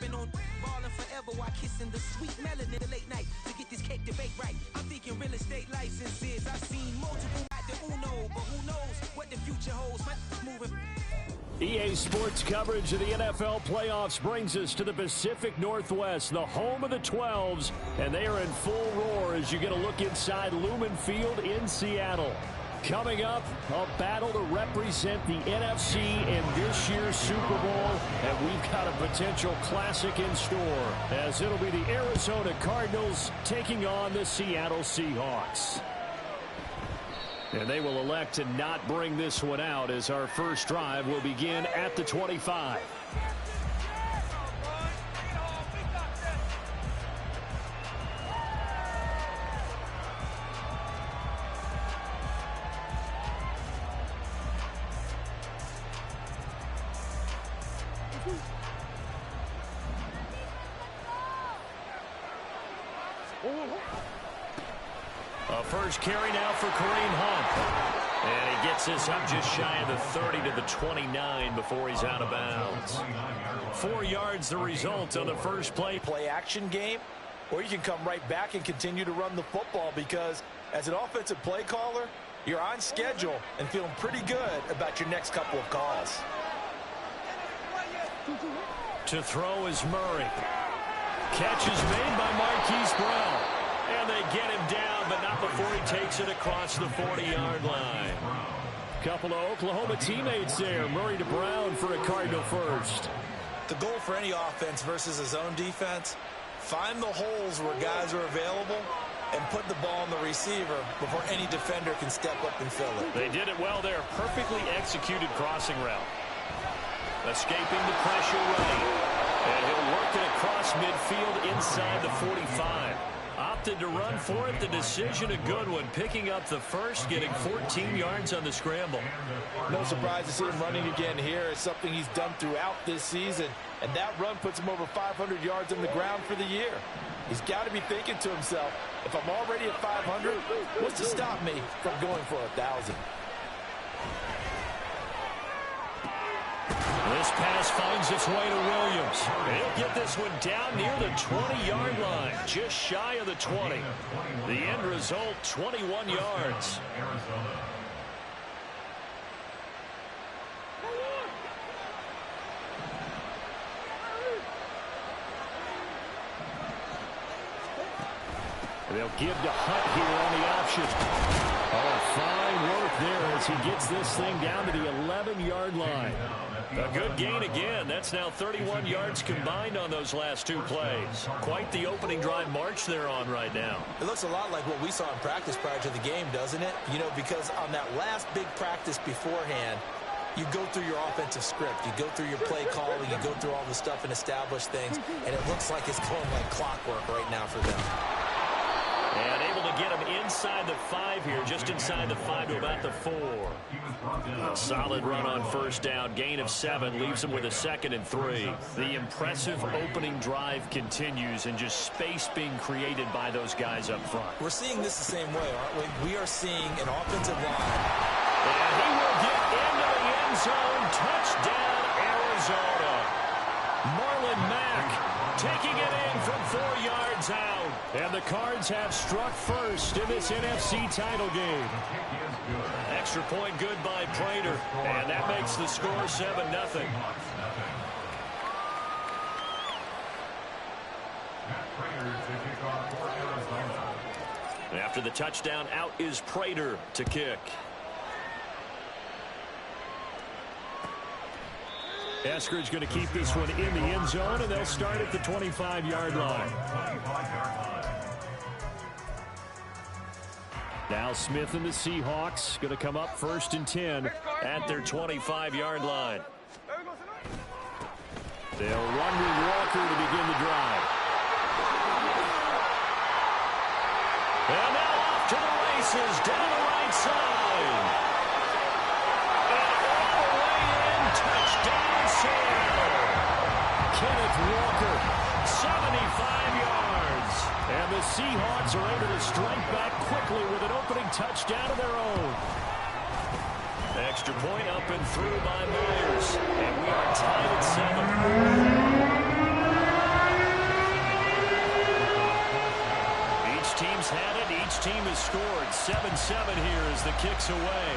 sipping on ballin' forever while kissing the sweet melanin the late night to get this cake debate right. I'm thinking real estate licenses. I've seen multiple at the Uno, but who knows what the future holds. My moving. EA Sports coverage of the NFL playoffs brings us to the Pacific Northwest, the home of the 12s, and they are in full roar as you get a look inside Lumen Field in Seattle. Coming up, a battle to represent the NFC in this year's Super Bowl, and we've got a potential classic in store, as it'll be the Arizona Cardinals taking on the Seattle Seahawks. And they will elect to not bring this one out as our first drive will begin at the 25. A first carry now for Kareem Hunt. And he gets this up just shy of the 30 to the 29 before he's out of bounds. 4 yards the result on the first play. Play action game, or you can come right back and continue to run the football, because as an offensive play caller, you're on schedule and feeling pretty good about your next couple of calls. To throw is Murray. Catch is made by Marquise Brown. And they get him down, but not before he takes it across the 40-yard line. Couple of Oklahoma teammates there. Murray to Brown for a Cardinal first. The goal for any offense versus a zone defense, find the holes where guys are available and put the ball on the receiver before any defender can step up and fill it. They did it well there. Perfectly executed crossing route. Escaping the pressure right. And he'll work it across midfield inside the 45. Opted to run for it. The decision a good one. Picking up the first, getting 14 yards on the scramble. No surprise to see him running again here. It's something he's done throughout this season. And that run puts him over 500 yards on the ground for the year. He's got to be thinking to himself, if I'm already at 500, what's to stop me from going for 1,000? This pass finds its way to Williams. He'll get this one down near the 20-yard line, just shy of the 20. The end result, 21 yards. They'll give to Hunt here on the option. Oh, fine work there as he gets this thing down to the 11-yard line. A good gain again. That's now 31 yards combined on those last 2 plays. Quite the opening drive march they're on right now. It looks a lot like what we saw in practice prior to the game, doesn't it? You know, because on that last big practice beforehand, you go through your offensive script. You go through your play calling. You go through all the stuff and establish things. And it looks like it's going like clockwork right now for them. And able to get him inside the 5 here, just inside the 5 to about the 4. A solid run on first down, gain of 7, leaves him with a 2nd and 3. The impressive opening drive continues, and just space being created by those guys up front. We're seeing this the same way, aren't we? We are seeing an offensive line. And he will get into the end zone. Touchdown, Arizona. Marlon Mack taking it in from 4 yards out. And the Cards have struck first in this NFC title game. Extra point good by Prater. And that makes the score 7-0. After the touchdown, out is Prater to kick. Eskridge going to keep this one in the end zone, and they'll start at the 25-yard line. Now Smith and the Seahawks going to come up 1st and 10 at their 25-yard line. They'll run with Walker to begin the drive. And now off to the races down the right side. And all the way in, touchdown Seattle. Kenneth Walker, 75 yards. And the Seahawks are able to strike back quickly with an opening touchdown of their own. Extra point up and through by Myers. And we are tied at 7. Each team has scored 7-7 here as the kick's away.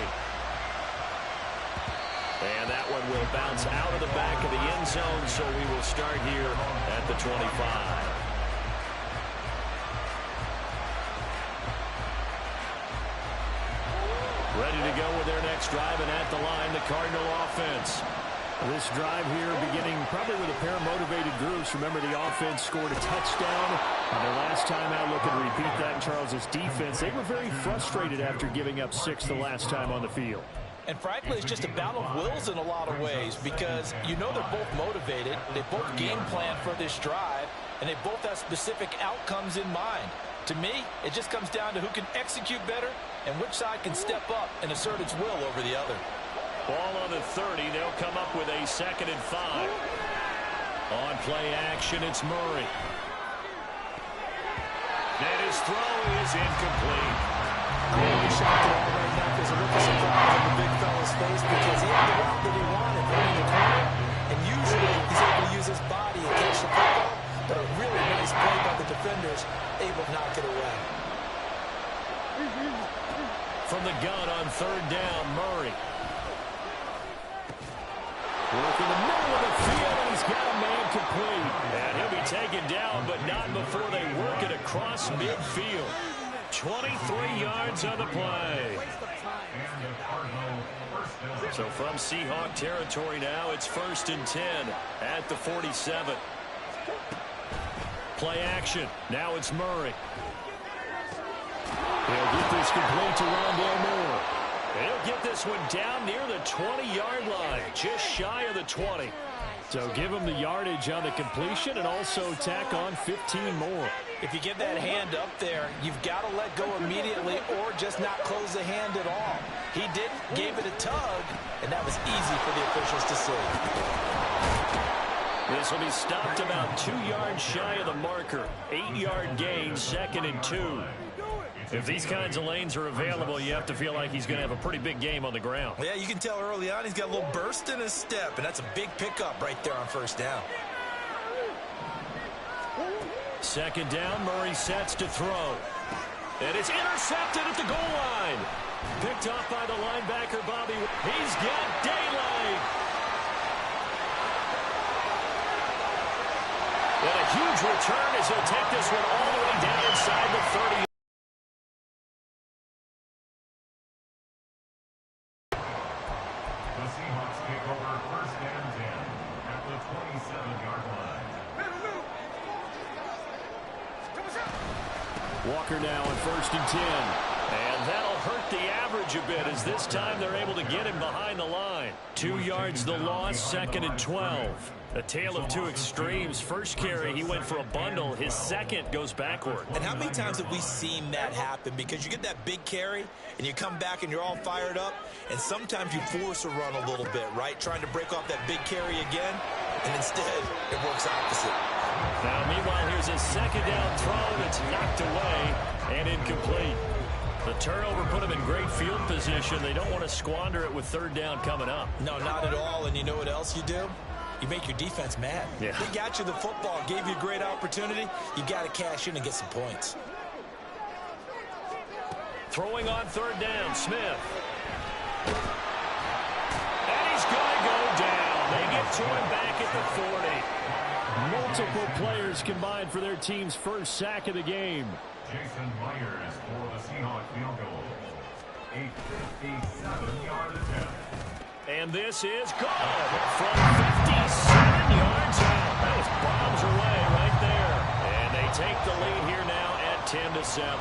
And that one will bounce out of the back of the end zone, so we will start here at the 25. Ready to go with their next drive, and at the line, the Cardinal offense. This drive here beginning probably with a pair of motivated groups. Remember, the offense scored a touchdown on their last time out. Looking to repeat that in Charles's defense. They were very frustrated after giving up 6 the last time on the field. And frankly, it's just a battle of wills in a lot of ways because you know they're both motivated. They both game plan for this drive, and they both have specific outcomes in mind. To me, it just comes down to who can execute better and which side can step up and assert its will over the other. Ball on the 30. They'll come up with a 2nd and 5. On play action, it's Murray. And his throw is incomplete. I'm really shocked at all right now because it looks surprised on the big fella's face because he had the route that he wanted right in the corner. And usually he's able to use his body and catch the football. But a really nice play by the defenders, able to knock it away. From the gun on 3rd down, Murray. Work in the middle of the field, and he's got a man complete. And he'll be taken down, but not before they work it across midfield. 23 yards on the play. So from Seahawk territory now, it's 1st and 10 at the 47. Play action. Now it's Murray. He'll get this complete to Rondale Moore. He'll get this one down near the 20-yard line, just shy of the 20. So give him the yardage on the completion and also tack on 15 more. If you get that hand up there, you've got to let go immediately or just not close the hand at all. He didn't, gave it a tug, and that was easy for the officials to see. This will be stopped about 2 yards shy of the marker. 8-yard gain, 2nd and 2. If these kinds of lanes are available, you have to feel like he's going to have a pretty big game on the ground. Yeah, you can tell early on he's got a little burst in his step, and that's a big pickup right there on 1st down. 2nd down, Murray sets to throw. And it's intercepted at the goal line. Picked off by the linebacker, Bobby. He's got daylight. And a huge return as he'll take this one all the way down inside the 30. The Seahawks take over 1st and 10 at the 27-yard line. Walker now on 1st and 10. And that'll hurt the average a bit as this time they're able to get him behind the line. 2 yards the loss, 2nd and 12. A tale of two extremes. First carry, he went for a bundle. His second goes backward. And how many times have we seen that happen? Because you get that big carry, and you come back and you're all fired up, and sometimes you force a run a little bit, right? Trying to break off that big carry again, and instead it works opposite. Now, meanwhile, here's a 2nd down throw that's knocked away and incomplete. The turnover put them in great field position. They don't want to squander it with 3rd down coming up. No, not at all. And you know what else you do? You make your defense mad. Yeah. They got you the football, gave you a great opportunity. You got to cash in and get some points. Throwing on 3rd down, Smith. And he's going to go down. They get to him back at the 40. Multiple players combined for their team's first sack of the game. Jason Myers for the Seahawks field goal. A 57-yard attempt. And this is good from 57 yards out. That was bombs away right there. And they take the lead here now at 10-7.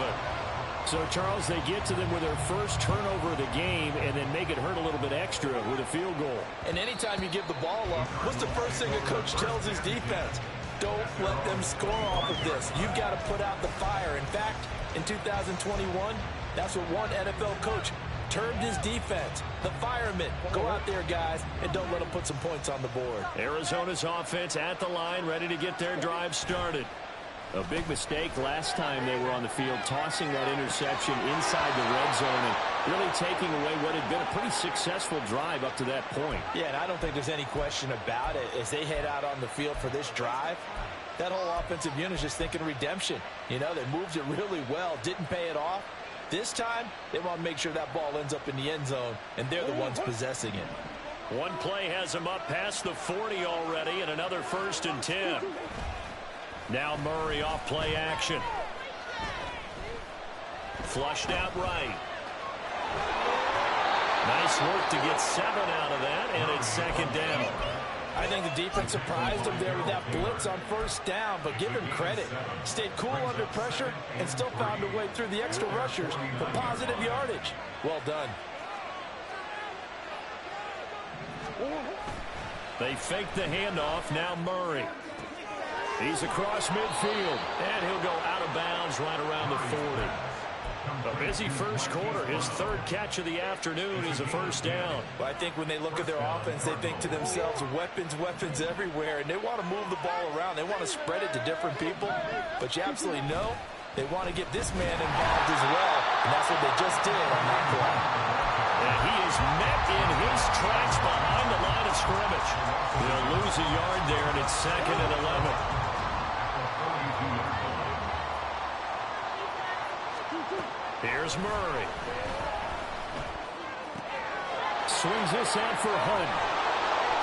So, Charles, they get to them with their first turnover of the game and then make it hurt a little bit extra with a field goal. And anytime you give the ball up, what's the first thing a coach tells his defense? Don't let them score off of this. You've got to put out the fire. In fact, in 2021, that's what one NFL coach termed his defense. The firemen. Go out there, guys, and don't let them put some points on the board. Arizona's offense at the line, ready to get their drive started. A big mistake last time they were on the field, tossing that interception inside the red zone and really taking away what had been a pretty successful drive up to that point. Yeah, and I don't think there's any question about it. As they head out on the field for this drive, that whole offensive unit is just thinking redemption. You know, they moved it really well, didn't pay it off. This time, they want to make sure that ball ends up in the end zone, and they're the ones possessing it. One play has him up past the 40 already, and another 1st and 10. Now Murray off play action. Flushed out right. Nice work to get 7 out of that, and it's 2nd down. I think the defense surprised him there with that blitz on 1st down, but give him credit. Stayed cool under pressure and still found a way through the extra rushers for positive yardage. Well done. They fake the handoff. Now Murray. He's across midfield, and he'll go out of bounds right around the 40. A busy first quarter. His 3rd catch of the afternoon is a 1st down. Well, I think when they look at their offense, they think to themselves, weapons, weapons everywhere, and they want to move the ball around. They want to spread it to different people, but you absolutely know they want to get this man involved as well, and that's what they just did on that play. And he is met in his tracks behind the line of scrimmage. They'll lose a yard there, and it's 2nd and 11. Here's Murray. Swings this out for Hunt.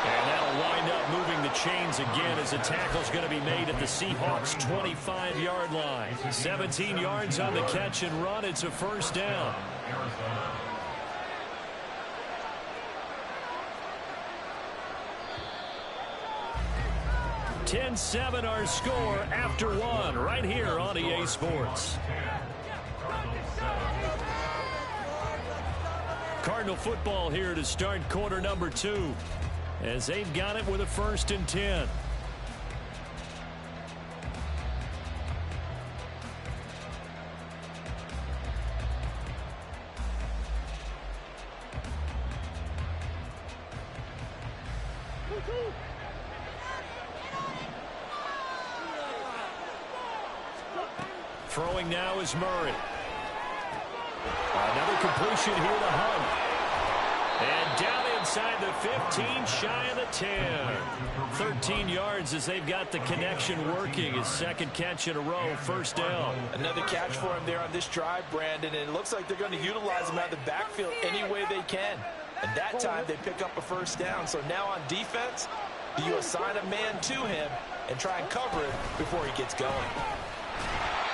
And that'll wind up moving the chains again as the tackle's going to be made at the Seahawks' 25-yard line. 17 yards on the catch and run. It's a 1st down. 10-7 our score after 1 right here on EA Sports. Cardinal football here to start quarter number 2 as they've got it with a 1st and 10. Throwing now is Murray. Another completion here to Hunt. And down inside the 15, shy of the 10. 13 yards as they've got the connection working. His 2nd catch in a row, 1st down. Another catch for him there on this drive, Brandon, and it looks like they're going to utilize him out of the backfield any way they can. And that time they pick up a 1st down. So now on defense, do you assign a man to him and try and cover it before he gets going?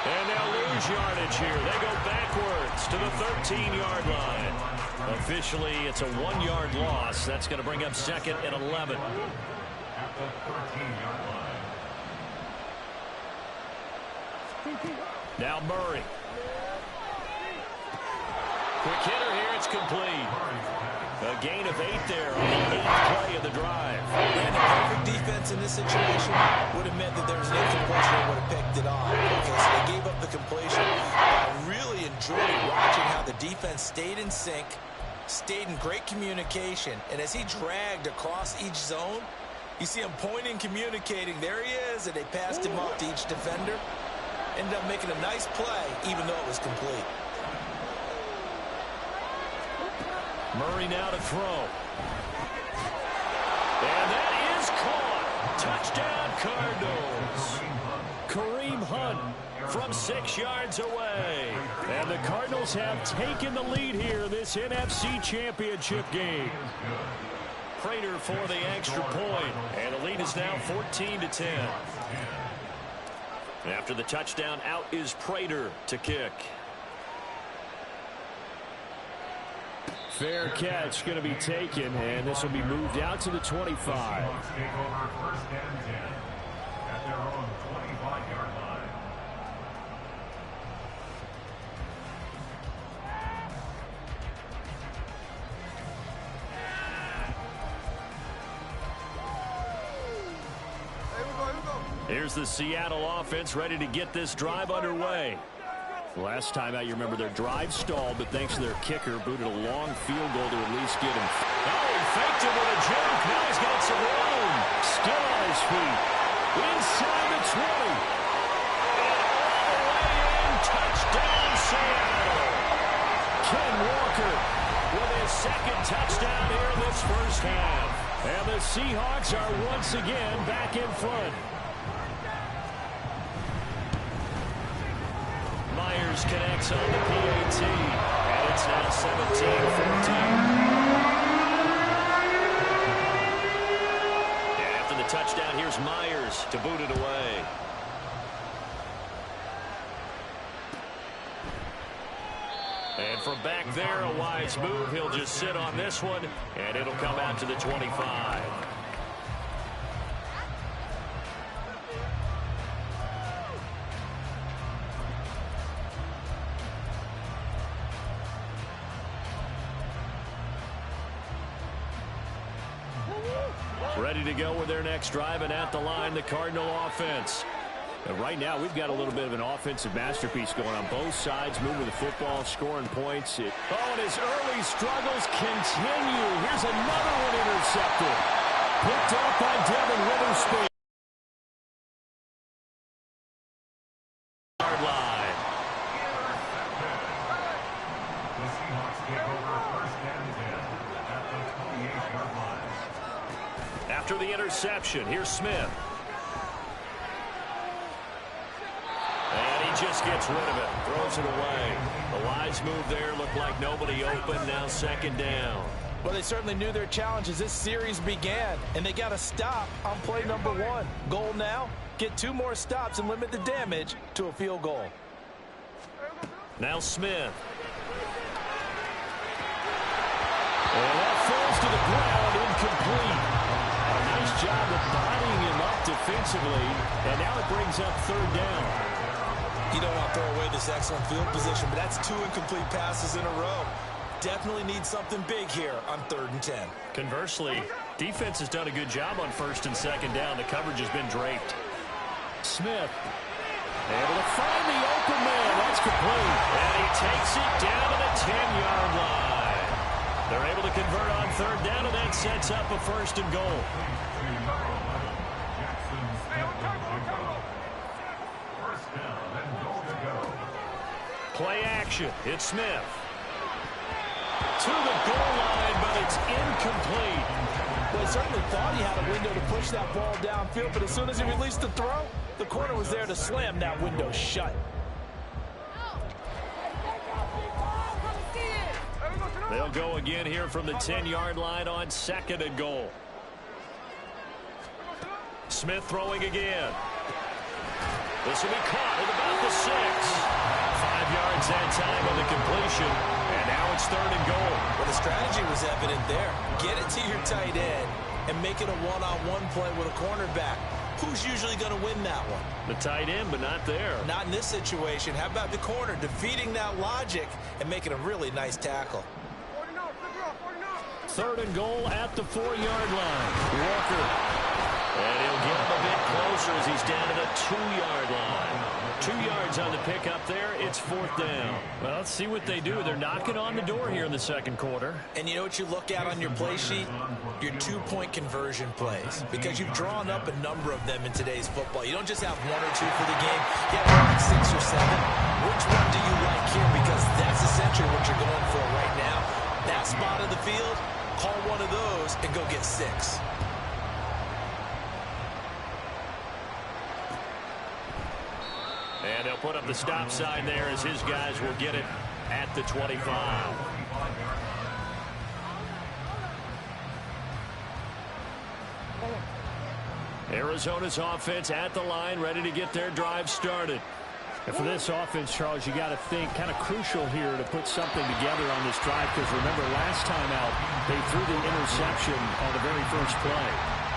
And they'll lose yardage here. They go backwards to the 13-yard line. Officially, it's a 1-yard loss. That's going to bring up 2nd and 11. At the 13-yard line. Now Murray. Quick hitter here. It's complete. A gain of 8 there on the 8th play of the drive. And the perfect defense in this situation would have meant that there was an incompletion and would have picked it off. Okay, so they gave up the completion. I really enjoyed watching how the defense stayed in sync, stayed in great communication, and as he dragged across each zone, you see him pointing, communicating. There he is, and they passed him off to each defender. Ended up making a nice play, even though it was complete. Murray now to throw. And that is caught. Touchdown, Cardinals. Kareem Hunt from 6 yards away. And the Cardinals have taken the lead here in this NFC Championship game. Prater for the extra point. And the lead is now 14-10. After the touchdown, out is Prater to kick. Fair catch going to be taken, and this will be moved out to the 25. Take over 1st and 10 at their own 25-yard line. Here's the Seattle offense ready to get this drive underway. Last time out, you remember their drive stalled, but thanks to their kicker, booted a long field goal to at least get him. Oh, he faked it with a joke. Now he's got some room. Still on his feet. Inside the 20. And all the way in. Touchdown, Seattle. Ken Walker with his 2nd touchdown here in this first half. And the Seahawks are once again back in front. first connects on the PAT, and it's now 17-14. After the touchdown, here's Myers to boot it away. And from back there, a wise move. He'll just sit on this one, and it'll come out to the 25. Ready to go with their next drive, and at the line, the Cardinal offense. And right now, we've got a little bit of an offensive masterpiece going on both sides, moving the football, scoring points. And his early struggles continue. Here's another one intercepted. Picked off by Devin Witherspoon. Yard line. The Seahawks take over first and 10 at the 28-yard line. After the interception, here's Smith. And he just gets rid of it, throws it away. The wise move there, looked like nobody open, now second down. Well, they certainly knew their challenge as this series began, and they got to stop on play number 1. Goal now, get 2 more stops and limit the damage to a field goal. Now Smith. And that falls to the ground, incomplete. A nice job of bodying him up defensively, and now it brings up third down. You don't want to throw away this excellent field position, but that's 2 incomplete passes in a row. Definitely need something big here on 3rd and 10. Conversely, defense has done a good job on 1st and 2nd down. The coverage has been draped. Smith able to find the open man. That's complete. And he takes it down to the 10-yard line. They're able to convert on 3rd down, and that sets up a 1st and goal. Play action. It's Smith. To the goal line, but it's incomplete. Well, he certainly thought he had a window to push that ball downfield, but as soon as he released the throw, the corner was there to slam that window shut. They'll go again here from the 10-yard line on 2nd and goal. Smith throwing again. This will be caught at about the 6. 5 yards that time on the completion, and now it's 3rd and goal. Well, the strategy was evident there. Get it to your tight end and make it a one-on-one play with a cornerback. Who's usually going to win that one? The tight end, but not there. Not in this situation. How about the corner defeating that logic and making a really nice tackle? 3rd and goal at the 4-yard line. Walker. And he'll get him a bit closer as he's down at a 2-yard line. 2 yards on the pickup there. It's 4th down. Well, let's see what they do. They're knocking on the door here in the 2nd quarter. And you know what you look at on your play sheet? Your 2-point conversion plays. Because you've drawn up a number of them in today's football. You don't just have 1 or 2 for the game. You have like 6 or 7. Which one do you like here? Because that's essentially what you're going for right now. That spot of the field, call one of those and go get 6. And they'll put up the stop sign there as his guys will get it at the 25. Arizona's offense at the line, ready to get their drive started. And for this offense, Charles, you got to think kind of crucial here to put something together on this drive, because remember last time out they threw the interception on the very first play.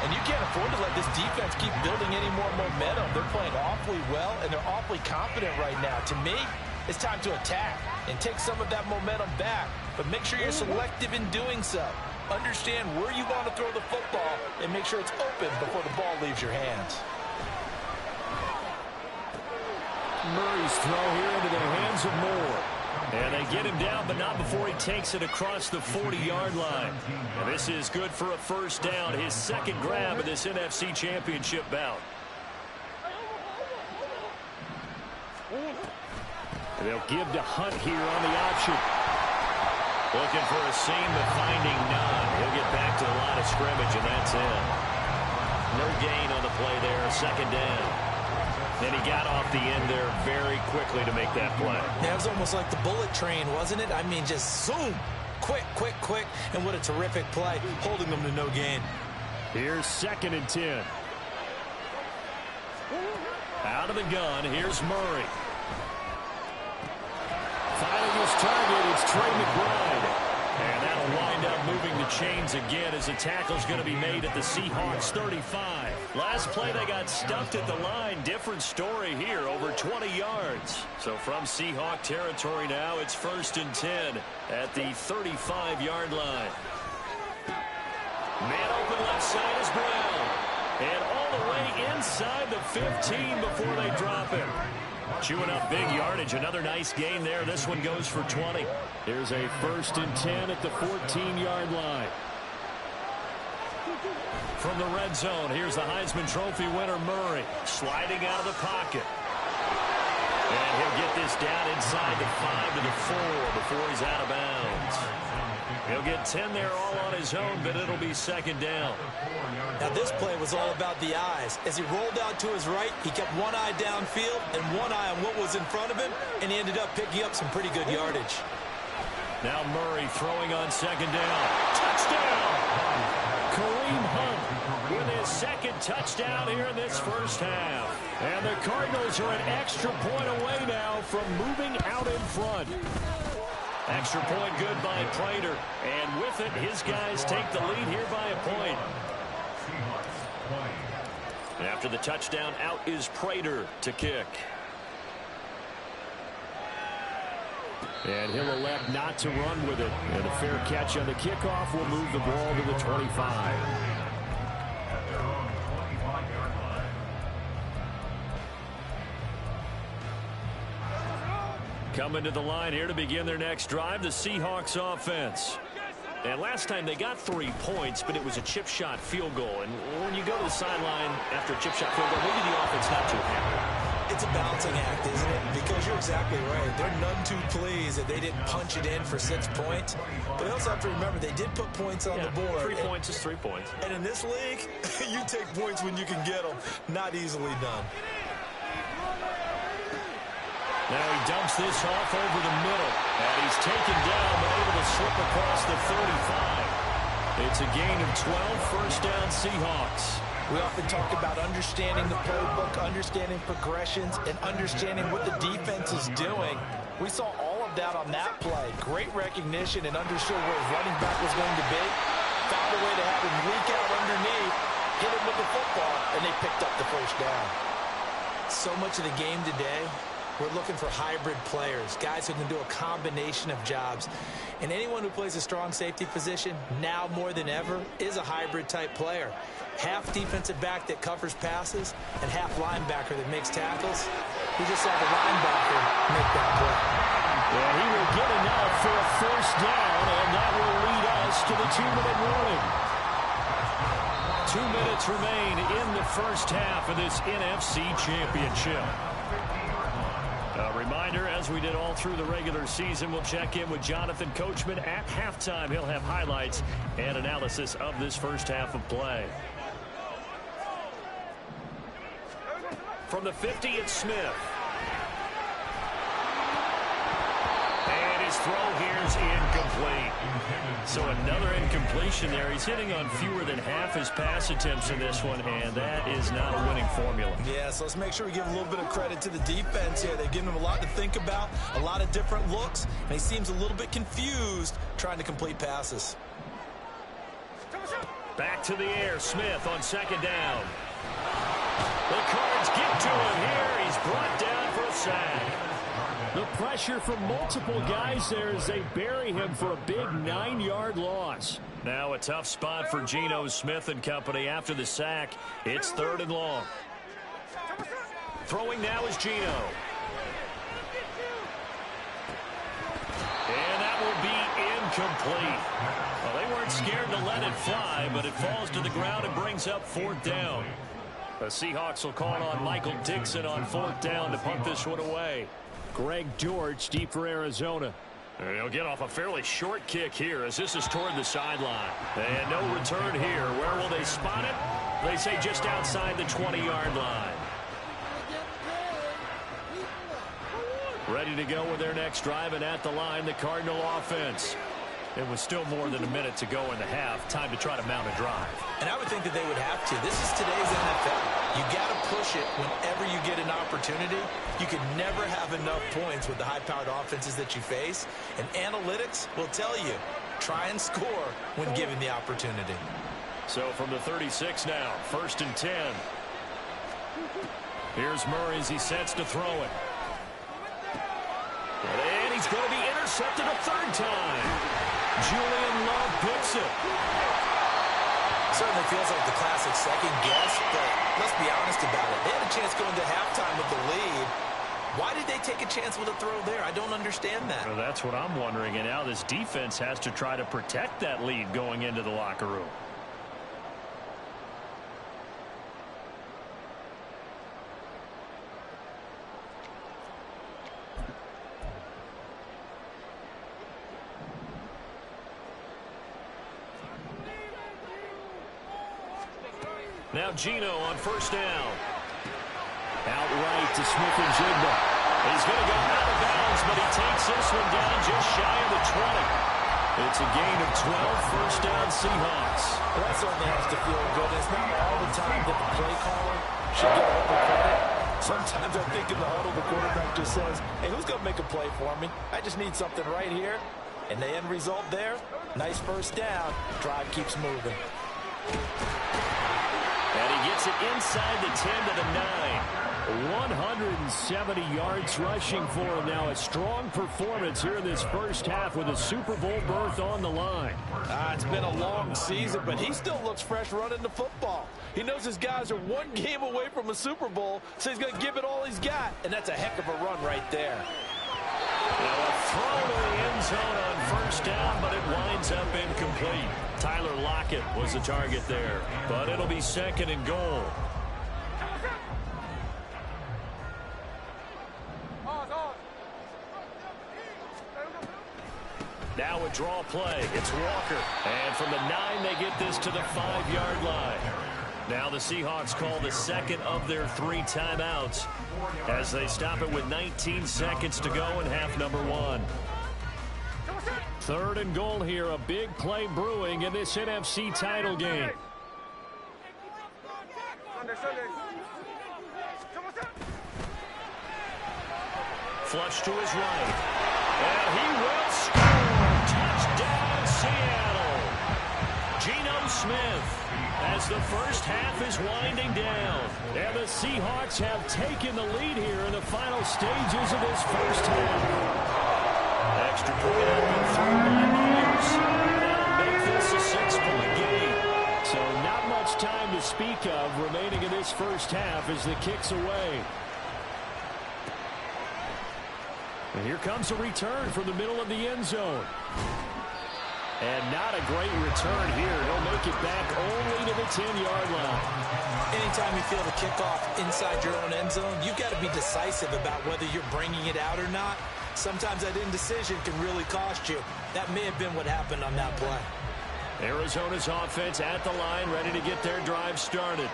And you can't afford to let this defense keep building any more momentum. They're playing awfully well, and they're awfully confident right now. To me, it's time to attack and take some of that momentum back. But make sure you're selective in doing so. Understand where you want to throw the football and make sure it's open before the ball leaves your hands. Murray's throw here into the hands of Moore. And they get him down, but not before he takes it across the 40-yard line. And this is good for a 1st down, his 2nd grab of this NFC Championship bout. And they'll give to Hunt here on the option. Looking for a seam, but finding none. He'll get back to the line of scrimmage, and that's it. No gain on the play there, 2nd down. And he got off the end there very quickly to make that play. Yeah, it was almost like the bullet train, wasn't it? I mean, just zoom. Quick, quick, quick. And what a terrific play, holding them to no gain. Here's 2nd and 10. Out of the gun, here's Murray. Finding his target, it's Trey McBride. And that'll wind up moving the chains again as the tackle's going to be made at the Seahawks 35. Last play they got stuffed at the line. Different story here, over 20 yards. So from Seahawk territory now, it's 1st and 10 at the 35-yard line. Man open left side is Brown. And all the way inside the 15 before they drop him. Chewing up big yardage. Another nice gain there. This one goes for 20. Here's a 1st and 10 at the 14-yard line. From the red zone, here's the Heisman Trophy winner, Murray, sliding out of the pocket. And he'll get this down inside the 5 to the 4 before he's out of bounds. He'll get 10 there all on his own, but it'll be 2nd down. Now, this play was all about the eyes. As he rolled out to his right, he kept one eye downfield and one eye on what was in front of him, and he ended up picking up some pretty good yardage. Now Murray throwing on 2nd down. Touchdown! Kareem Hunt with his 2nd touchdown here in this first half. And the Cardinals are an extra point away now from moving out in front. Extra point good by Prater. And with it, his guys take the lead here by a point. After the touchdown, out is Prater to kick. And he'll elect not to run with it. And a fair catch on the kickoff will move the ball to the 25. Coming to the line here to begin their next drive, the Seahawks offense. And last time they got 3 points, but it was a chip shot field goal. And when you go to the sideline after a chip shot field goal, maybe the offense not too happy. It's a balancing act, isn't it? Because you're exactly right. They're none too pleased that they didn't punch it in for 6 points. But they also have to remember they did put points on the board. 3 points is 3 points. And in this league, you take points when you can get them. Not easily done. Now he dumps this off over the middle. And he's taken down, but able to slip across the 35. It's a gain of 12, 1st down Seahawks. We often talk about understanding the playbook, understanding progressions, and understanding what the defense is doing. We saw all of that on that play. Great recognition and understood where his running back was going to be. Found a way to have him leak out underneath, hit him with the football, and they picked up the 1st down. So much of the game today, we're looking for hybrid players, guys who can do a combination of jobs. And anyone who plays a strong safety position, now more than ever, is a hybrid type player. Half defensive back that covers passes and half linebacker that makes tackles. We just saw the linebacker make that play. Yeah, he will get enough for a 1st down, and that will lead us to the 2-minute warning. 2 minutes remain in the first half of this NFC Championship. A reminder, as we did all through the regular season, we'll check in with Jonathan Coachman at halftime. He'll have highlights and analysis of this first half of play. From the 50, it's Smith. And his throw here is incomplete. So another incompletion there. He's hitting on fewer than half his pass attempts in this one, and that is not a winning formula. Yeah, so let's make sure we give a little bit of credit to the defense here. They've given him a lot to think about, a lot of different looks, and he seems a little bit confused trying to complete passes. Back to the air, Smith on 2nd down. The Cards get to him here. He's brought down for a sack. The pressure from multiple guys there as they bury him for a big 9-yard loss. Now a tough spot for Geno Smith and company after the sack. It's 3rd and long. Throwing now is Geno. And that will be incomplete. Well, they weren't scared to let it fly, but it falls to the ground and brings up 4th down. The Seahawks will call on Michael Dixon on 4th down to punt this one away. Greg George deep for Arizona. And he'll get off a fairly short kick here as this is toward the sideline. And no return here. Where will they spot it? They say just outside the 20-yard line. Ready to go with their next drive, and at the line, the Cardinal offense. It was still more than a minute to go in the half. Time to try to mount a drive. And I would think that they would have to. This is today's NFL. You got to push it whenever you get an opportunity. You can never have enough points with the high-powered offenses that you face. And analytics will tell you, try and score when given the opportunity. So from the 36 now, 1st and 10. Here's Murray as he sets to throw it. And he's going to be intercepted a third time. Julian Love picks it. Certainly feels like the classic second guess, but let's be honest about it. They had a chance going to halftime with the lead. Why did they take a chance with a throw there? I don't understand that. Well, that's what I'm wondering. And now this defense has to try to protect that lead going into the locker room. Now Geno on 1st down. Out right to Smith-Njigba. He's going to go out of bounds, but he takes this one down just shy of the 20. It's a gain of 12, 1st down Seahawks. Well, that certainly has to feel good. It's not all the time that the play caller should get all the credit. Sometimes I think in the huddle, the quarterback just says, hey, who's going to make a play for me? I just need something right here. And the end result there, nice 1st down. Drive keeps moving. And he gets it inside the 10 to the 9. 170 yards rushing for him now. A strong performance here in this first half with a Super Bowl berth on the line. It's been a long season, but he still looks fresh running the football. He knows his guys are one game away from a Super Bowl, so he's going to give it all he's got, and that's a heck of a run right there. Now a throw to the end zone on 1st down, but it winds up incomplete. Tyler Lockett was the target there, but it'll be 2nd and goal. Now a draw play. It's Walker. And from the 9, they get this to the 5-yard line. Now the Seahawks call the 2nd of their 3 timeouts as they stop it with 19 seconds to go in half number 1. 3rd and goal here. A big play brewing in this NFC title game. Flush to his right. And he will score. Touchdown, Seattle. Geno Smith as the first half is winding down. And the Seahawks have taken the lead here in the final stages of this first half. Extra point has been thrown by Myers. That'll make this a 6-point game. So not much time to speak of remaining in this first half as the kick's away. And here comes a return from the middle of the end zone. And not a great return here. He'll make it back only to the 10-yard line. Anytime you feel the kickoff inside your own end zone, you've got to be decisive about whether you're bringing it out or not. Sometimes that indecision can really cost you. That may have been what happened on that play. Arizona's offense at the line, ready to get their drive started.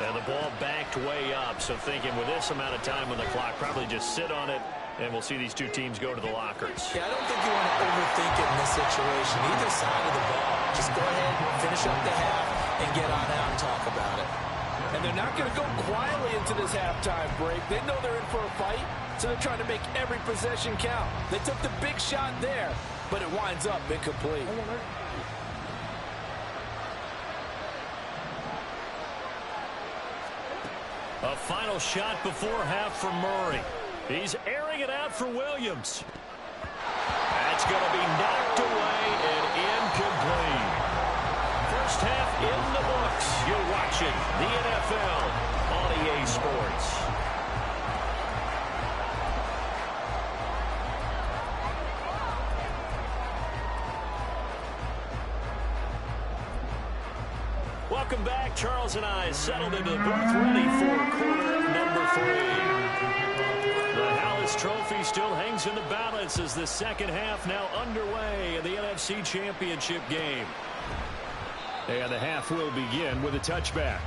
And the ball backed way up, so thinking with this amount of time on the clock, probably just sit on it, and we'll see these two teams go to the lockers. Yeah, I don't think you want to overthink it in this situation. Either side of the ball. Just go ahead, finish up the half, and get on out and talk about it. And they're not going to go quietly into this halftime break. They know they're in for a fight, so they're trying to make every possession count. They took the big shot there, but it winds up incomplete. A final shot before half for Murray. He's airing it out for Williams. That's going to be knocked away and incomplete. First half in the books. You're watching the NFL on EA Sports. Welcome back. Charles and I settled into the booth ready for quarter number 3. The Hallis Trophy still hangs in the balance as the second half now underway in the NFC Championship game. And the half will begin with a touchback.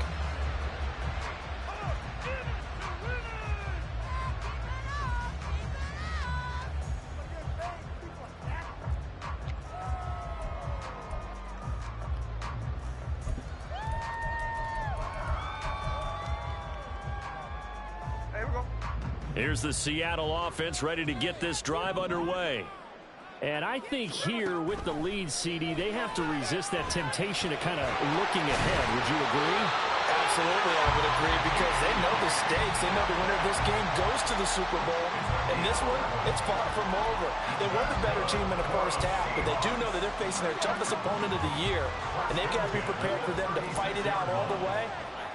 Here's the Seattle offense ready to get this drive underway. And I think here with the lead, CD, they have to resist that temptation of kind of looking ahead. Would you agree? Absolutely, I would agree, because they know the stakes. They know the winner of this game goes to the Super Bowl. And this one, it's far from over. They were the better team in the first half, but they do know that they're facing their toughest opponent of the year. And they've got to be prepared for them to fight it out all the way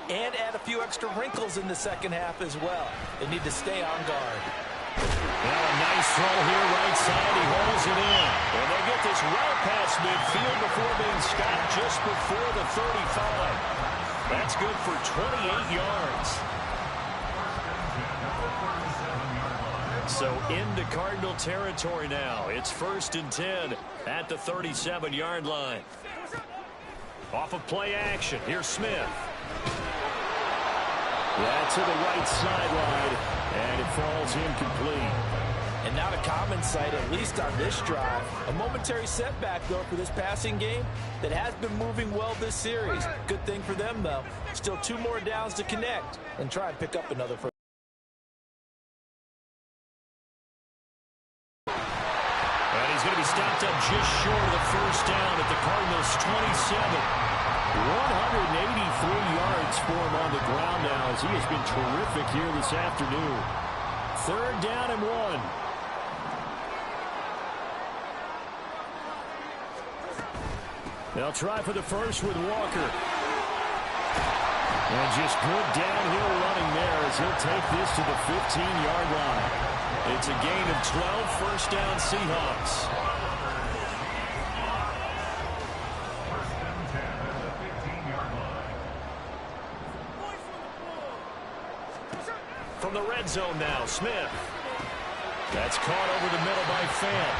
and add a few extra wrinkles in the second half as well. They need to stay on guard. Well, a nice throw here, right side. He holds it in. And they get this well past midfield before being stopped just before the 35. That's good for 28 yards. So into Cardinal territory now. It's 1st and 10 at the 37-yard line. Off of play action. Here's Smith. That's to the right sideline, and it falls incomplete. And not a common sight, at least on this drive. A momentary setback, though, for this passing game that has been moving well this series. Good thing for them, though. Still 2 more downs to connect and try and pick up another first. And he's going to be stopped up just short of the first down at the Cardinals' 27. 183 yards for him on the ground now, as he has been terrific here this afternoon. 3rd down and 1. They'll try for the first with Walker. And just good downhill running there as he'll take this to the 15-yard line. It's a gain of 12, 1st down Seahawks. From the red zone now, Smith. That's caught over the middle by Fant.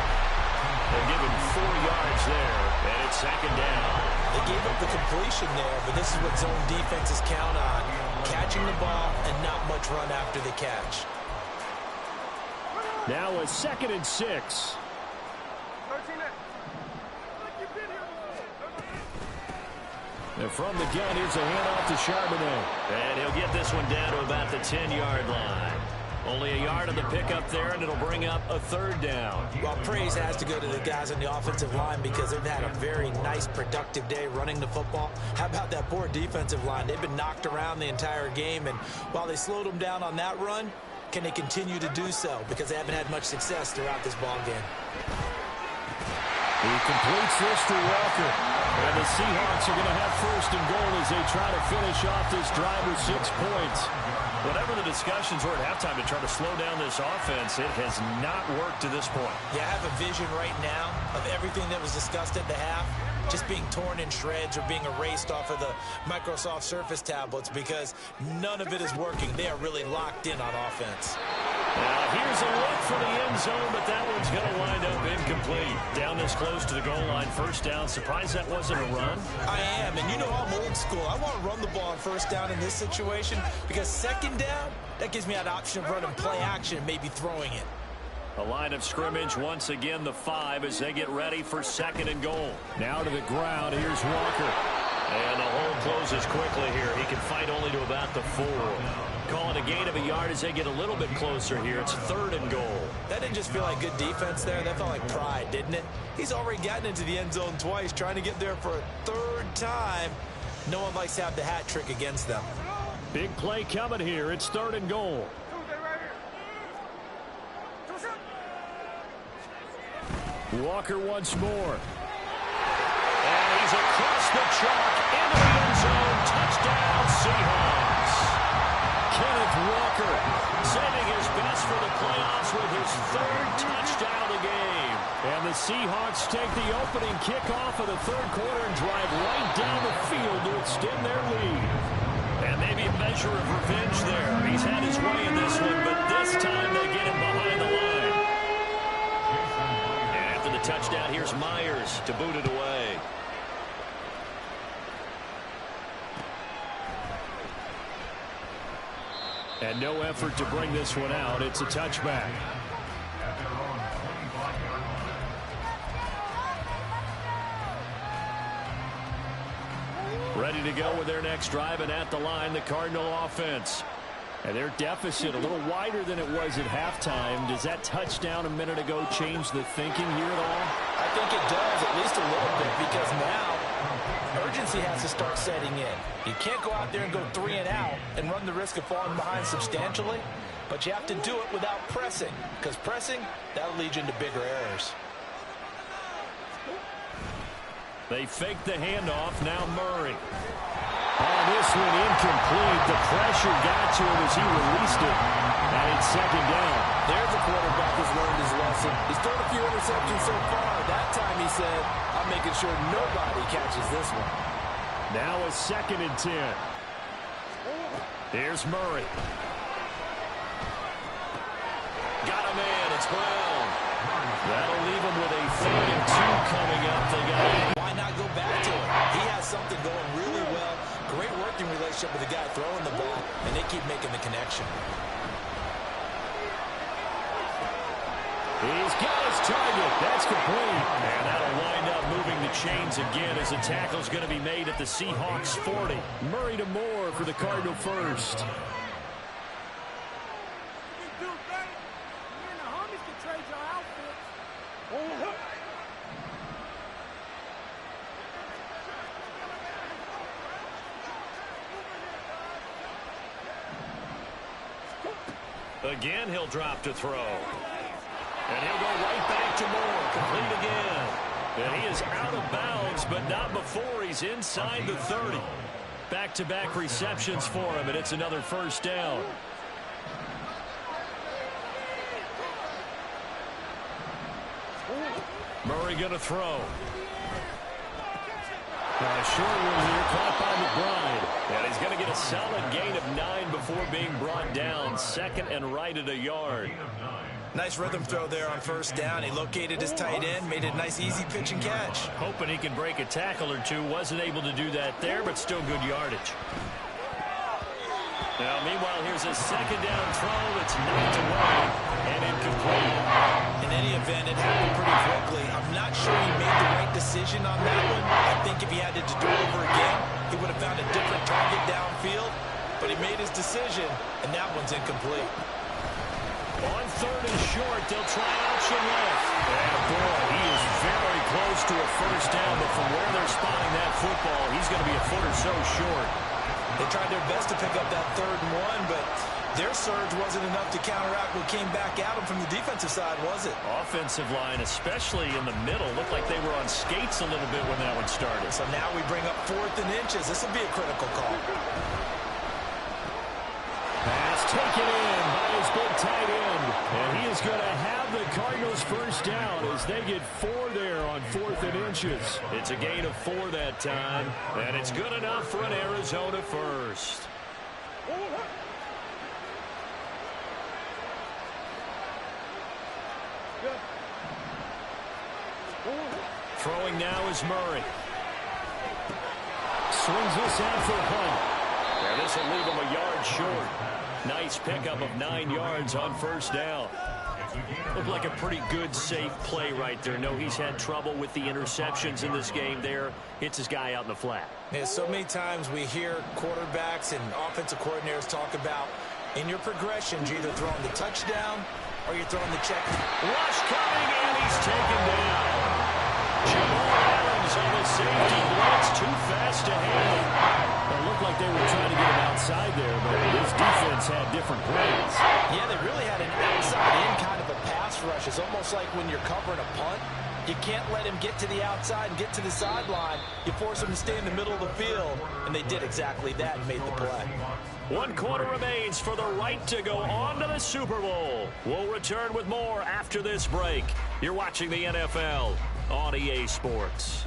They'll give him 4 yards there, and it's 2nd down. They gave up the completion there, but this is what zone defenses count on. Catching the ball and not much run after the catch. Now a 2nd and 6. And from the gun, here's a handoff to Charbonnet. And he'll get this one down to about the 10-yard line. Only a yard on the pickup there, and it'll bring up a 3rd down. Well, praise has to go to the guys on the offensive line because they've had a very nice, productive day running the football. How about that poor defensive line? They've been knocked around the entire game, and while they slowed them down on that run, can they continue to do so? Because they haven't had much success throughout this ball game. He completes this to Walker. And the Seahawks are going to have 1st and goal as they try to finish off this drive with 6 points. Whatever the discussions were at halftime to try to slow down this offense, it has not worked to this point. Yeah, I have a vision right now of everything that was discussed at the half just being torn in shreds or being erased off of the Microsoft Surface tablets because none of it is working. They are really locked in on offense. Now here's a look for the end zone, but that one's going to wind up incomplete. Down this close to the goal line, 1st down. Surprised that wasn't a run? I am, and you know I'm old school. I want to run the ball on 1st down in this situation because 2nd down, that gives me an option of running play action, maybe throwing it. A line of scrimmage once again, the 5 as they get ready for 2nd and goal. Now to the ground, here's Walker. And the hole closes quickly here. He can fight only to about the 4. Calling a gain of a yard as they get a little bit closer here. It's 3rd and goal. That didn't just feel like good defense there. That felt like pride, didn't it? He's already gotten into the end zone twice, trying to get there for a 3rd time. No one likes to have the hat trick against them. Big play coming here. It's 3rd and goal. Walker once more. And he's across the chalk into the end zone. Touchdown, Seahawks. Kenneth Walker saving his best for the playoffs with his 3rd touchdown of the game. And the Seahawks take the opening kickoff of the 3rd quarter and drive right down the field to extend their lead. And maybe a measure of revenge there. He's had his way in this one, but this time they get him behind the line. The touchdown, here's Myers to boot it away. And no effort to bring this one out. It's a touchback. Ready to go with their next drive, and at the line, the Cardinal offense. And their deficit a little wider than it was at halftime. Does that touchdown a minute ago change the thinking here at all? I think it does, at least a little bit, because now urgency has to start setting in. You can't go out there and go 3 and out and run the risk of falling behind substantially, but you have to do it without pressing, because pressing, that'll lead you into bigger errors. They fake the handoff. Now Murray. Oh, this one incomplete. The pressure got to him as he released it. And it's second down. There's a quarterback who's learned his lesson. He's thrown a few interceptions so far. That time he said, I'm making sure nobody catches this one. Now a 2nd and 10. Here's Murray. Got a man. It's Brown. That'll leave him with a 3rd and 2 coming up. They got it. Why not go back to it? He has something going really well. Great working relationship with the guy throwing the ball, and they keep making the connection. He's got his target. That's complete. And that'll wind up moving the chains again as the tackle's going to be made at the Seahawks 40. Murray to Moore for the Cardinal first. Again, he'll drop to throw. And he'll go right back to Moore. Complete again. And he is out of bounds, but not before he's inside the 30. Back-to-back receptions for him, and it's another first down. Murray going to throw. A short one here, caught by McBride. And he's going to get a solid gain of 9 before being brought down. 2nd and right at a yard. Nice rhythm throw there on first down. He located his tight end, made it a nice easy pitch and catch. Hoping he can break a tackle or two. Wasn't able to do that there, but still good yardage. Now, meanwhile, here's a 2nd down throw that's knocked away and incomplete. In any event, it happened pretty quickly. I'm not sure he made the right decision on that one. I think if he had to do it over again, he would have found a different target downfield. But he made his decision, and that one's incomplete. On 3rd and short, they'll try option left. And boy, he is very close to a first down, but from where they're spotting that football, he's going to be a foot or so short. They tried their best to pick up that 3rd and 1, but their surge wasn't enough to counteract what came back at them from the defensive side, was it? Offensive line, especially in the middle, looked like they were on skates a little bit when that one started. So now we bring up 4th and inches. This will be a critical call. Pass taken in by his big tight end. And he is going to have the Cardinals first down as they get 4 there on 4th and inches. It's a gain of 4 that time. And it's good enough for an Arizona first. Throwing now is Murray. Swings this out for Hunt. And this will leave him a yard short. Nice pickup of 9 yards on first down. Looked like a pretty good, safe play right there. No, he's had trouble with the interceptions in this game there. Hits his guy out in the flat. Yeah, so many times we hear quarterbacks and offensive coordinators talk about in your progressions, you're either throwing the touchdown or you're throwing the check. Rush coming, and he's taken down. Jamal Adams on the safety blitz, too fast to handle. It looked like they were trying to get him outside there, but his defense had different plans. Yeah, they really had an outside-in kind of a pass rush. It's almost like when you're covering a punt. You can't let him get to the outside and get to the sideline. You force him to stay in the middle of the field, and they did exactly that and made the play. 1 quarter remains for the right to go on to the Super Bowl. We'll return with more after this break. You're watching the NFL on EA Sports.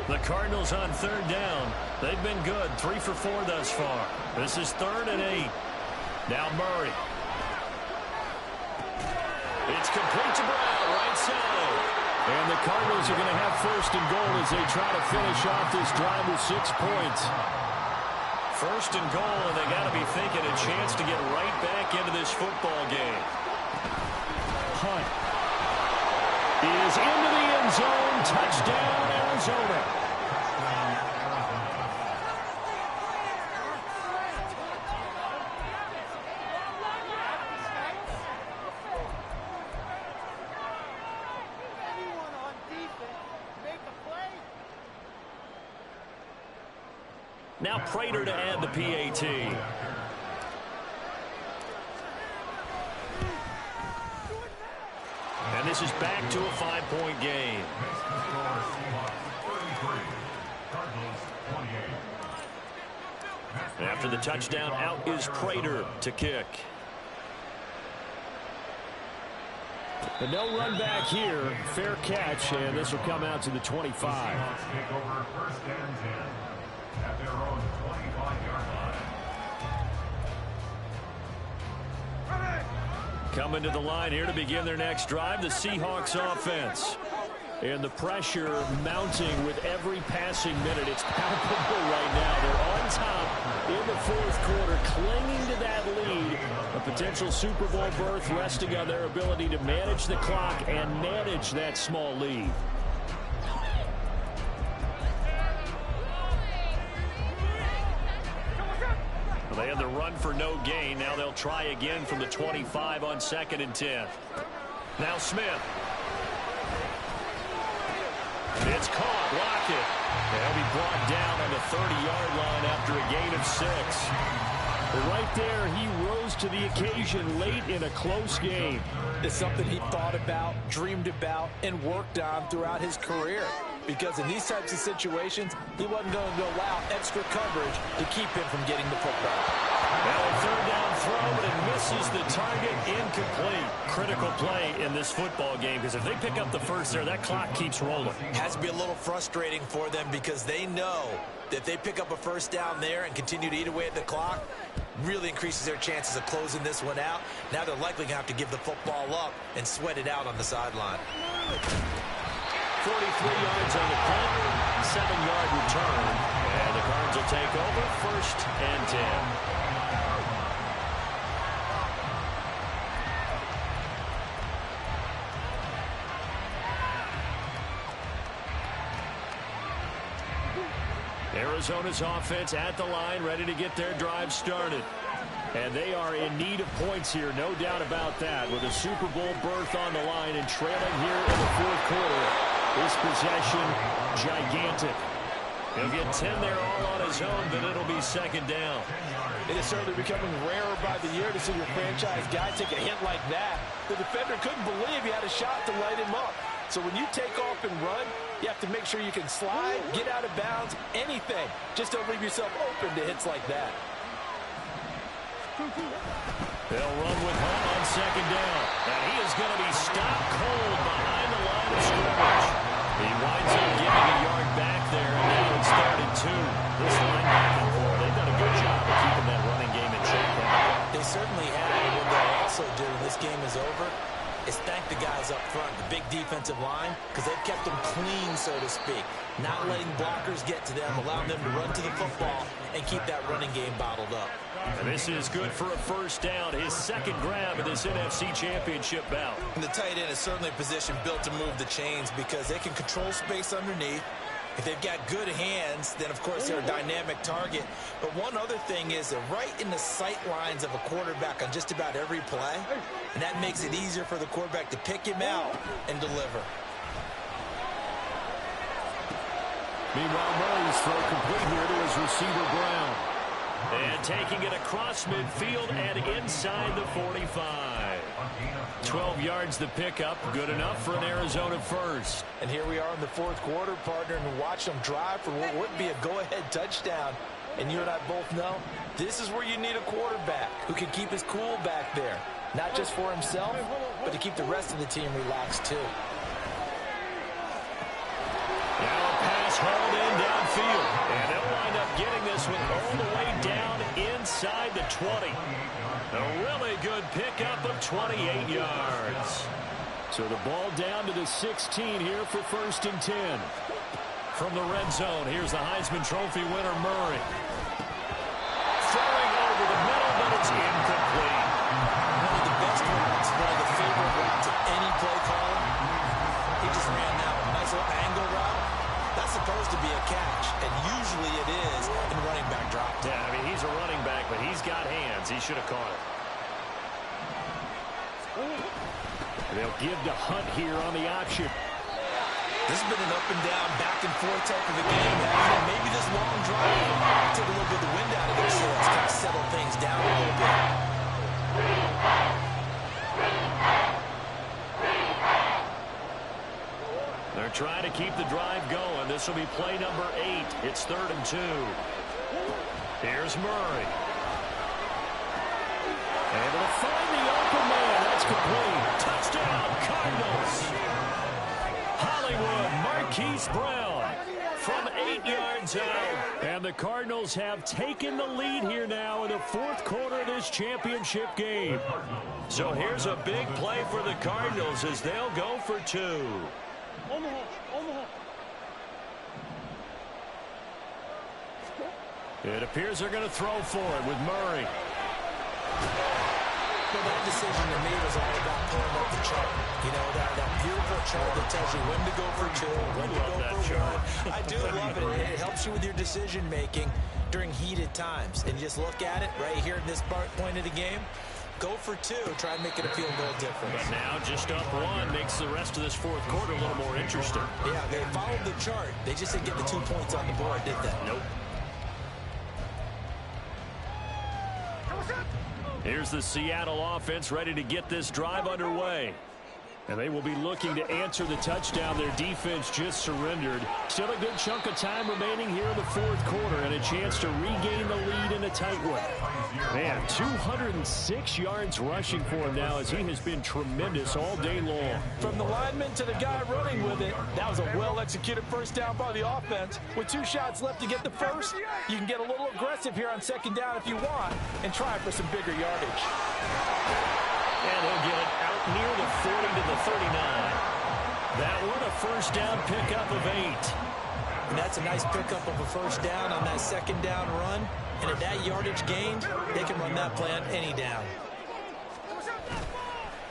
The Cardinals on 3rd down. They've been good, 3 for 4 thus far. This is 3rd and 8. Now Murray. It's complete to Brown, right side. And the Cardinals are going to have 1st and goal as they try to finish off this drive with 6 points. 1st and goal, and they got to be thinking a chance to get right back into this football game. Hunt is into the end zone. Touchdown, Arizona. Now Prater to add the PAT. And this is back to a 5-point game. After the touchdown, out is Prater to kick. But no run back here. Fair catch, and this will come out to the 25. Take over first and 10 at their own 25-yard line. Coming to the line here to begin their next drive, the Seahawks offense. And the pressure mounting with every passing minute. It's palpable right now. They're on top in the fourth quarter, clinging to that lead. A potential Super Bowl berth resting on their ability to manage the clock and manage that small lead. Well, they had the run for no gain. Now they'll try again from the 25 on 2nd and 10. Now Smith. It's caught. Lockett. They'll be brought down on the 30-yard line after a gain of 6. But right there, he rose to the occasion late in a close game. It's something he thought about, dreamed about, and worked on throughout his career. Because in these types of situations, he wasn't going to allow extra coverage to keep him from getting the football. Now a 3rd down throw, but it misses the target. Incomplete. Critical play in this football game, because if they pick up the first there, that clock keeps rolling. Has to be a little frustrating for them because they know that if they pick up a first down there and continue to eat away at the clock, really increases their chances of closing this one out. Now they're likely going to have to give the football up and sweat it out on the sideline. 43 yards on the punt, 7-yard return, and the Cards will take over 1st and 10. Arizona's offense at the line, ready to get their drive started. And they are in need of points here, no doubt about that, with a Super Bowl berth on the line and trailing here in the fourth quarter. This possession, gigantic. He'll get 10 there all on his own, but it'll be 2nd down. It is certainly becoming rarer by the year to see your franchise guy take a hit like that. The defender couldn't believe he had a shot to light him up. So when you take off and run, you have to make sure you can slide, get out of bounds, anything. Just don't leave yourself open to hits like that. They'll run with Hunt on 2nd down. And he is going to be stopped cold behind the line of scrimmage. He winds up getting a yard back there, and now it's 3rd and 2. This linebacking core, they've done a good job of keeping that running game in check. They certainly have. And what they'll also do when this game is over is thank the guys up front, the big defensive line, because they've kept them clean, so to speak. Not letting blockers get to them, allowing them to run to the football and keep that running game bottled up. And this is good for a 1st down, his 2nd grab of this NFC Championship bout. And the tight end is certainly a position built to move the chains because they can control space underneath. If they've got good hands, then of course they're a dynamic target. But one other thing is they're right in the sight lines of a quarterback on just about every play. And that makes it easier for the quarterback to pick him out and deliver. Meanwhile, Murray's throw complete here to his receiver, Brown. And taking it across midfield and inside the 45. 12 yards the pickup, good enough for an Arizona first. And here we are in the fourth quarter, partner, and watch them drive for what would be a go-ahead touchdown. And you and I both know this is where you need a quarterback who can keep his cool back there. Not just for himself, but to keep the rest of the team relaxed too. Now a pass hauled in downfield. And they'll wind up getting this one all the way down inside the 20. A really good pickup of 28 yards. So the ball down to the 16 here for 1st and 10. From the red zone, here's the Heisman Trophy winner, Murray. Throwing over the middle, but it's incomplete. One of the best routes, one of the favorite routes of any play caller. He just ran that nice little angle route. That's supposed to be a catch, and usually it is in running back drop. Yeah, I mean, he's a running back, but he's got hands. He should have caught it. They'll give to Hunt here on the option. This has been an up-and-down, back-and-forth type of a game, hasn't it? Maybe this long drive took a little bit of the wind out of their sails, kind of settled things down a little bit. They're trying to keep the drive going. This will be play number 8. It's 3rd and 2. Here's Murray. Able to find the open man. That's complete. Touchdown, Cardinals. Hollywood, Marquise Brown from 8 yards out. And the Cardinals have taken the lead here now in the 4th quarter of this championship game. So here's a big play for the Cardinals as they'll go for 2. It appears they're going to throw for it with Murray. Well, that decision to me was all about pulling up the chart. You know, that beautiful chart that tells you when to go for 2, when to go for 1. I do love it. It helps you with your decision making during heated times. And you just look at it right here at this point of the game. Go for 2. Try and make it a field goal difference. But now just up 1 makes the rest of this 4th quarter a little more interesting. Yeah, they followed the chart. They just didn't get the 2 points on the board, did they? Nope. Here's the Seattle offense ready to get this drive underway. And they will be looking to answer the touchdown their defense just surrendered. Still a good chunk of time remaining here in the 4th quarter and a chance to regain the lead in a tight one. Man, 206 yards rushing for him now as he has been tremendous all day long. From the lineman to the guy running with it, that was a well-executed first down by the offense. With 2 shots left to get the first, you can get a little aggressive here on 2nd down if you want and try for some bigger yardage. And he'll get it out near the 40 to the 39. That one a first down pickup of 8. And that's a nice pickup of a first down on that 2nd down run. And at that yardage gained, they can run that play on any down.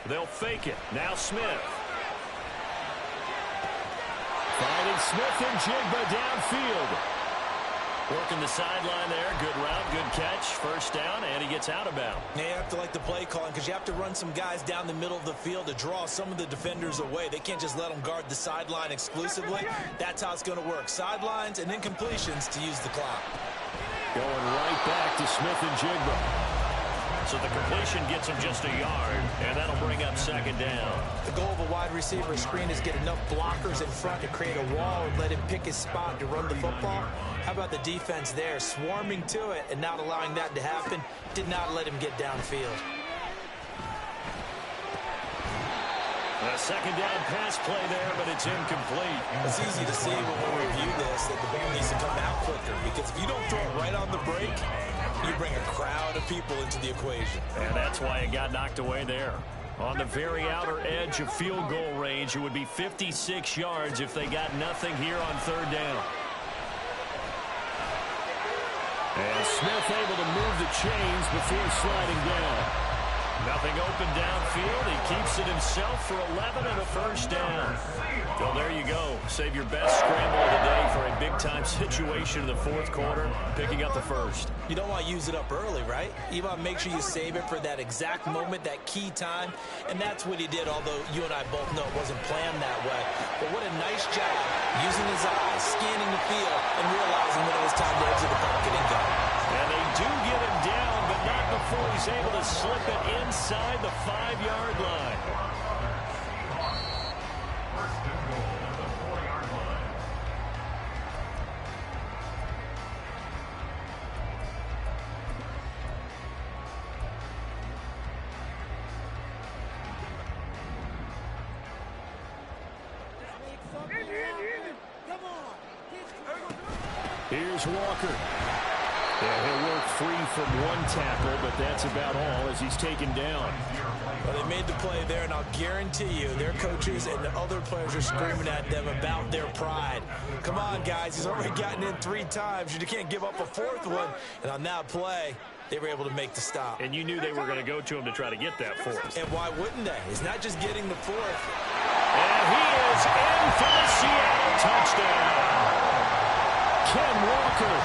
They'll fake it. Now Smith. Finding Smith and Jigba downfield. Working the sideline there. Good route, good catch. First down, and he gets out of bounds. Now you have to like the play calling because you have to run some guys down the middle of the field to draw some of the defenders away. They can't just let them guard the sideline exclusively. That's how it's going to work. Sidelines and then completions to use the clock. Going right back to Smith and Jigba. So the completion gets him just a yard, and that'll bring up 2nd down. The goal of a wide receiver screen is get enough blockers in front to create a wall and let him pick his spot to run the football. How about the defense there, swarming to it and not allowing that to happen? Did not let him get downfield. A 2nd down pass play there, but it's incomplete. It's easy to see when we review this that the ball needs to come out quicker because if you don't throw it right on the break, you bring a crowd of people into the equation. And that's why it got knocked away there. On the very outer edge of field goal range, it would be 56 yards if they got nothing here on 3rd down. And Smith able to move the chains before sliding down. Nothing open downfield. He keeps it himself for 11 and a first down. Well, there you go. Save your best scramble of the day for a big-time situation in the 4th quarter, picking up the first. You don't want to use it up early, right? You want to make sure you save it for that exact moment, that key time. And that's what he did, although you and I both know it wasn't planned that way. But what a nice job using his eyes, scanning the field, and realizing when it was time to exit the pocket and go. And they do get him down, but not before he's able to slip it inside the 5-yard line. First and goal at the 4-yard line. Here's Walker. Yeah, he'll work free from one tackle, but that's about all as he's taken down. Well, they made the play there, and I'll guarantee you their coaches and the other players are screaming at them about their pride. Come on, guys. He's already gotten in 3 times. You can't give up a 4th one. And on that play, they were able to make the stop. And you knew they were going to go to him to try to get that 4th. And why wouldn't they? It's not just getting the 4th. And he is in for the Seattle touchdown. Ken Walker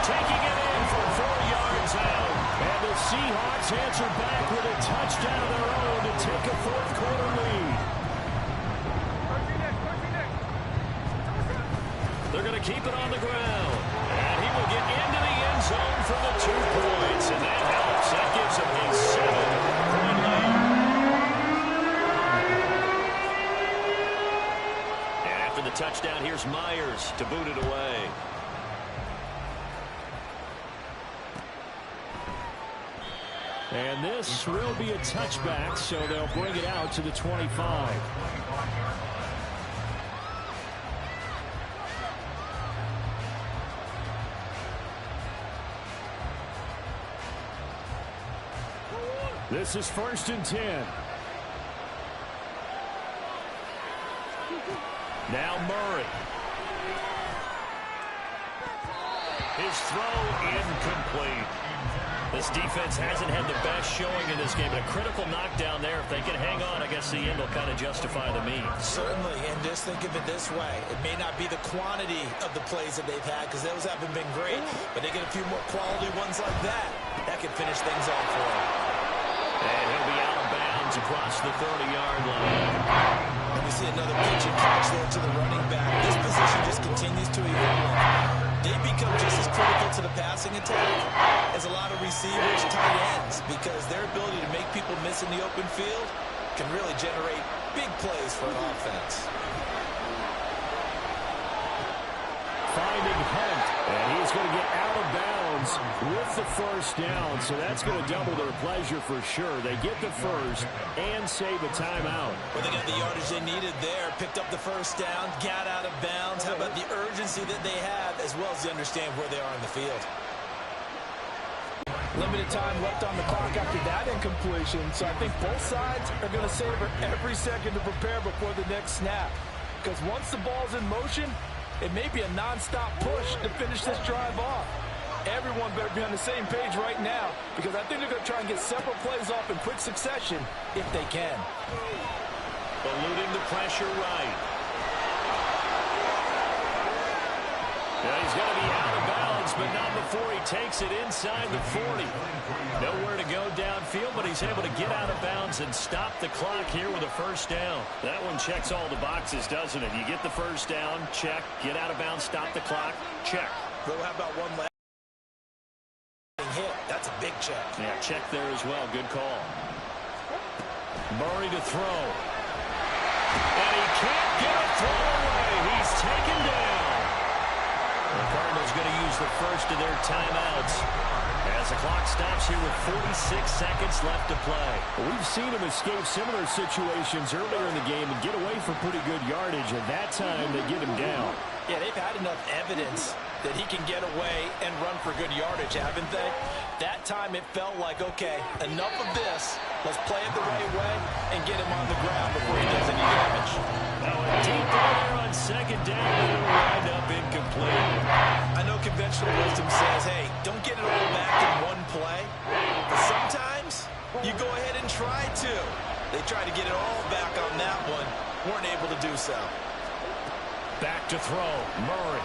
taking it in for 4 yards out. And the Seahawks answer back with a touchdown of their own to take a 4th quarter lead. They're going to keep it on the ground. And he will get into the end zone for the 2 points. And that helps. That gives him a 7-point lead. And after the touchdown, here's Myers to boot it away. And this will be a touchback, so they'll bring it out to the 25. This is 1st and 10. Now Murray. His throw incomplete. This defense hasn't had the best showing in this game. A critical knockdown there. If they can hang on, I guess the end will kind of justify the means. Certainly, and just think of it this way. It may not be the quantity of the plays that they've had because those haven't been great, but they get a few more quality ones like that. That can finish things off for them. And he'll be out of bounds across the 30-yard line. And we see another pitch and catch there to the running back. This position just continues to evolve. They become just as critical to the passing attack as a lot of receivers, tight ends, because their ability to make people miss in the open field can really generate big plays for an offense. Finding Hunt, and he's going to get out of bounds with the 1st down, so that's going to double their pleasure for sure. They get the 1st and save a timeout. Well, they got the yardage they needed there, picked up the 1st down, got out of bounds. How about the urgency that they have, as well as they understand where they are in the field? Limited time left on the clock after that incompletion, so I think both sides are going to savor every second to prepare before the next snap. Because once the ball's in motion, it may be a non-stop push to finish this drive off. Everyone better be on the same page right now, because I think they're going to try and get several plays off in quick succession if they can. Eluding the pressure right. Yeah, he's going to be out of bounds, but not before he takes it inside the 40. Nowhere to go downfield, but he's able to get out of bounds and stop the clock here with a 1st down. That one checks all the boxes, doesn't it? You get the 1st down, check. Get out of bounds, stop the clock, check. Well, how about one last hit? That's a big check. Yeah, check there as well. Good call. Murray to throw. And he can't get a throw away. He's taken down. The Cardinals going to use the 1st of their timeouts as the clock stops here with 46 seconds left to play. We've seen him escape similar situations earlier in the game and get away for pretty good yardage. At that time, they get him down. Yeah, they've had enough evidence that he can get away and run for good yardage, haven't they? That time it felt like, okay, enough of this. Let's play it the right way and get him on the ground before he does any damage. Now a deep there on 2nd down, and it'll wind up incomplete. I know conventional wisdom says, hey, don't get it all back in one play. But sometimes you go ahead and try to. They tried to get it all back on that one. Weren't able to do so. Back to throw. Murray.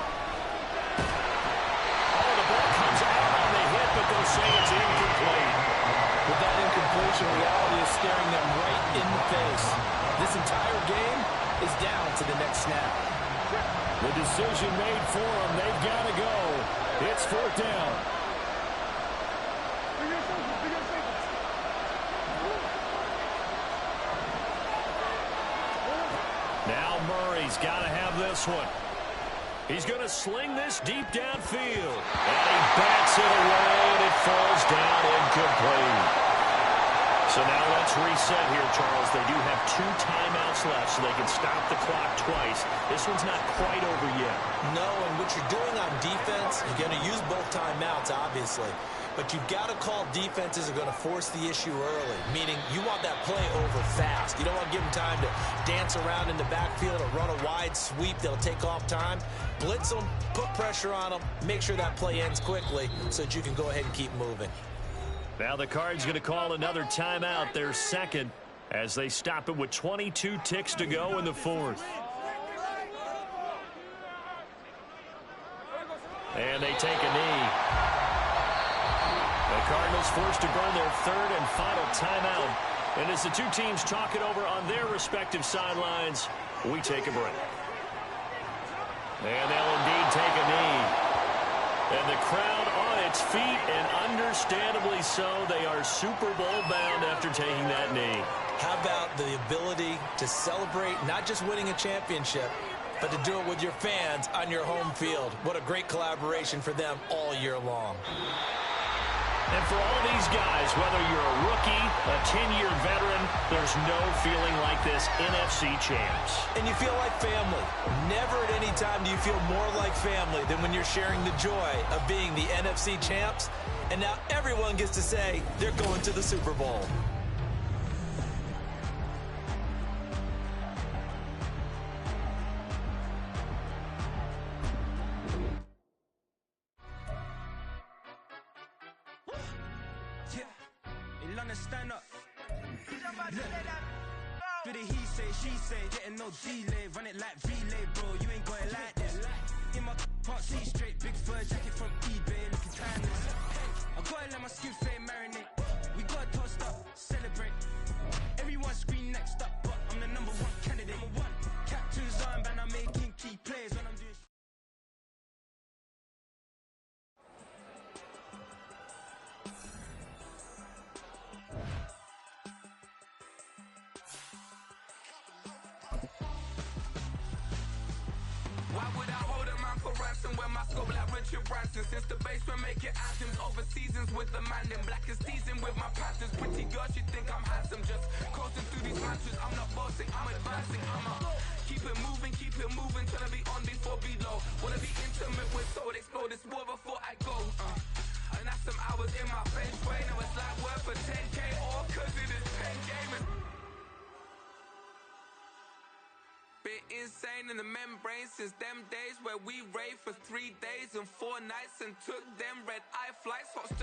Oh, the ball comes out on the hit, but they'll say it's incomplete. With that incompletion, reality is staring them right in the face. This entire game is down to the next snap. The decision made for them. They've got to go. It's 4th down. Now Murray's got to have this one. He's going to sling this deep downfield. And he bats it away, and it falls down incomplete. So now let's reset here, Charles. They do have 2 timeouts left, so they can stop the clock twice. This one's not quite over yet. No, and what you're doing on defense, you're going to use both timeouts, obviously. But you've got to call defenses are going to force the issue early, meaning you want that play over fast. You don't want to give them time to dance around in the backfield or run a wide sweep that'll take off time. Blitz them, put pressure on them, make sure that play ends quickly so that you can go ahead and keep moving. Now the Cards going to call another timeout, their 2nd, as they stop it with 22 ticks to go in the 4th. And they take a knee. The Cardinals forced to burn their 3rd and final timeout. And as the 2 teams talk it over on their respective sidelines, we take a break. And they'll indeed take a knee. And the crowd on its feet, and understandably so. They are Super Bowl bound after taking that knee. How about the ability to celebrate not just winning a championship, but to do it with your fans on your home field? What a great collaboration for them all year long. And for all these guys, whether you're a rookie, a 10-year veteran, there's no feeling like this NFC champs. And you feel like family. Never at any time do you feel more like family than when you're sharing the joy of being the NFC champs. And now everyone gets to say they're going to the Super Bowl. Stand up. Do the he say, she say, getting no delay, run it like relay, bro. You ain't got it like this. In my can't see straight, big fur jacket from eBay, looking timeless. I gotta let my skin fade marinate. We gotta toast up, celebrate. Everyone scream next up, but I'm the number one candidate. Captain's armband, I'm making key plays when I'm doing. Why would I hold a man for ransom when my scope like Richard Branson? Since the basement making anthems over seasons with the man in black is teasing with my patterns. Pretty girls, you think I'm handsome, just coasting through these mantras. I'm not bossing, I'm advancing. I'ma keep it moving, trying to be on before below. Wanna be intimate with soul, explore this war before I go. And that's some hours in my feng shui. Now it's like work for 10K, all cause it is pen gaming. Bit insane in the membrane since them days where we raved for 3 days and 4 nights and took them red eye flights. Hot straight